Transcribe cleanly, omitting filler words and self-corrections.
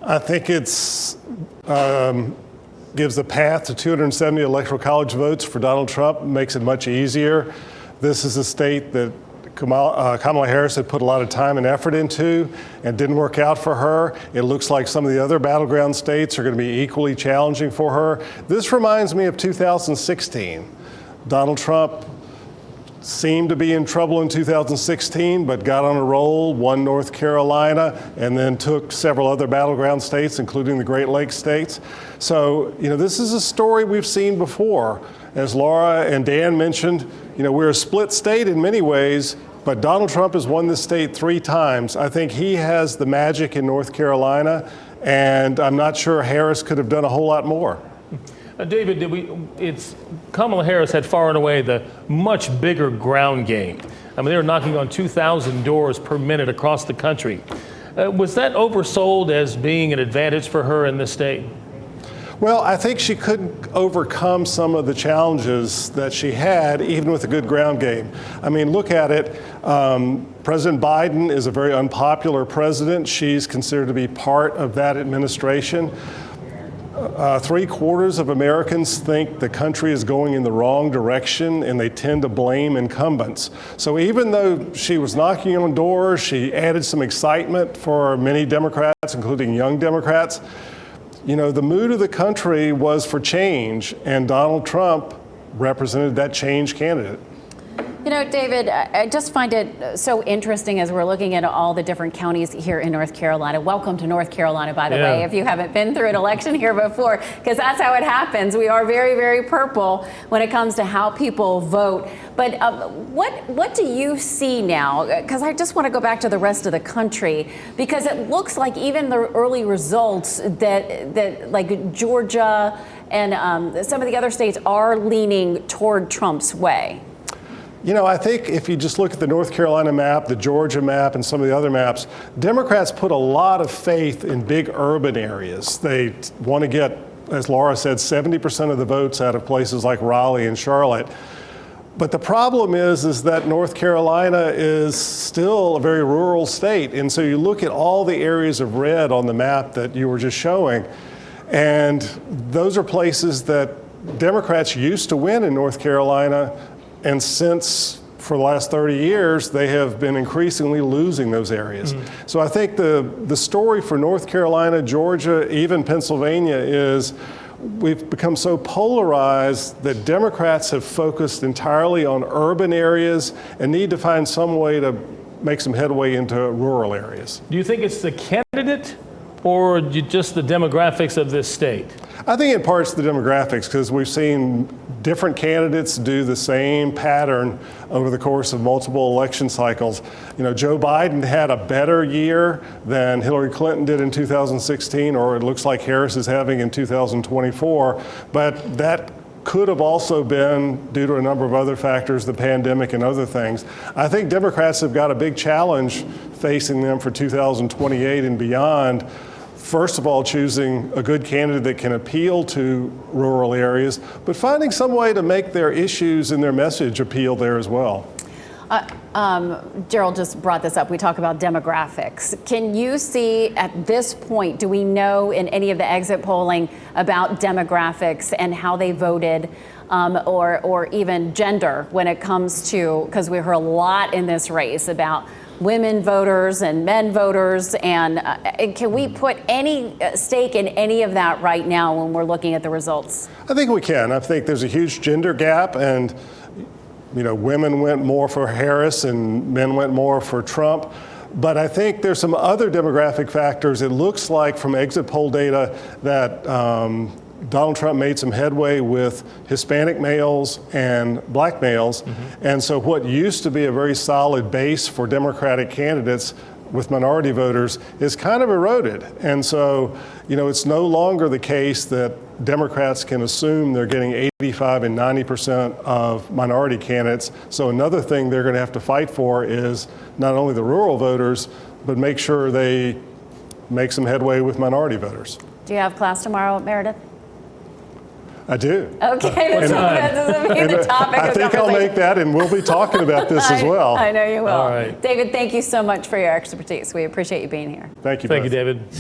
I think it's gives a path to 270 electoral college votes for Donald Trump, makes it much easier. This is a state that Kamala Harris had put a lot of time and effort into and didn't work out for her. It looks like some of the other battleground states are going to be equally challenging for her. This reminds me of 2016. Donald Trump seemed to be in trouble in 2016, but got on a roll, won North Carolina, and then took several other battleground states, including the Great Lakes states. So, this is a story we've seen before. As Laura and Dan mentioned, we're a split state in many ways, but Donald Trump has won this state 3 times. I think he has the magic in North Carolina, and I'm not sure Harris could have done a whole lot more. David, Kamala Harris had far and away the much bigger ground game. I mean, they were knocking on 2,000 doors per minute across the country. Was that oversold as being an advantage for her in this state? Well, I think she couldn't overcome some of the challenges that she had, even with a good ground game. I mean, look at it. President Biden is a very unpopular president. She's considered to be part of that administration. 3/4 of Americans think the country is going in the wrong direction, and they tend to blame incumbents. So even though she was knocking on doors, she added some excitement for many Democrats, including young Democrats. The mood of the country was for change, and Donald Trump represented that change candidate. David, I just find it so interesting as we're looking at all the different counties here in North Carolina. Welcome to North Carolina, by the way, if you haven't been through an election here before, because that's how it happens. We are very, very purple when it comes to how people vote. But what do you see now? Because I just want to go back to the rest of the country, because it looks like even the early results that like Georgia and some of the other states are leaning toward Trump's way. I think if you just look at the North Carolina map, the Georgia map, and some of the other maps, Democrats put a lot of faith in big urban areas. They want to get, as Laura said, 70% of the votes out of places like Raleigh and Charlotte. But the problem is that North Carolina is still a very rural state. And so you look at all the areas of red on the map that you were just showing, and those are places that Democrats used to win in North Carolina. And since, for the last 30 years, they have been increasingly losing those areas. So I think the story for North Carolina, Georgia, even Pennsylvania is we've become so polarized that Democrats have focused entirely on urban areas and need to find some way to make some headway into rural areas. Do you think it's the candidate or just the demographics of this state? I think in part it's the demographics, because we've seen different candidates do the same pattern over the course of multiple election cycles. Joe Biden had a better year than Hillary Clinton did in 2016, or it looks like Harris is having in 2024, but that could have also been due to a number of other factors, the pandemic and other things. I think Democrats have got a big challenge facing them for 2028 and beyond. First of all, choosing a good candidate that can appeal to rural areas, but finding some way to make their issues and their message appeal there as well. Gerald just brought this up. We talk about demographics. Can you see at this point, do we know in any of the exit polling about demographics and how they voted, or even gender when it comes to, because we heard a lot in this race about women voters and men voters, and can we put any stake in any of that right now when we're looking at the results? I think we can. I think there's a huge gender gap, and women went more for Harris and men went more for Trump. But I think there's some other demographic factors. It looks like from exit poll data that Donald Trump made some headway with Hispanic males and black males. And so what used to be a very solid base for Democratic candidates with minority voters is kind of eroded. And so, it's no longer the case that Democrats can assume they're getting 85 and 90% of minority candidates. So another thing they're going to have to fight for is not only the rural voters, but make sure they make some headway with minority voters. Do you have class tomorrow, Meredith? I do. Okay, that doesn't mean the topic I think I'll make that, and we'll be talking about this as well. I know you will. All right. David, thank you so much for your expertise. We appreciate you being here. Thank you. Thank you, David.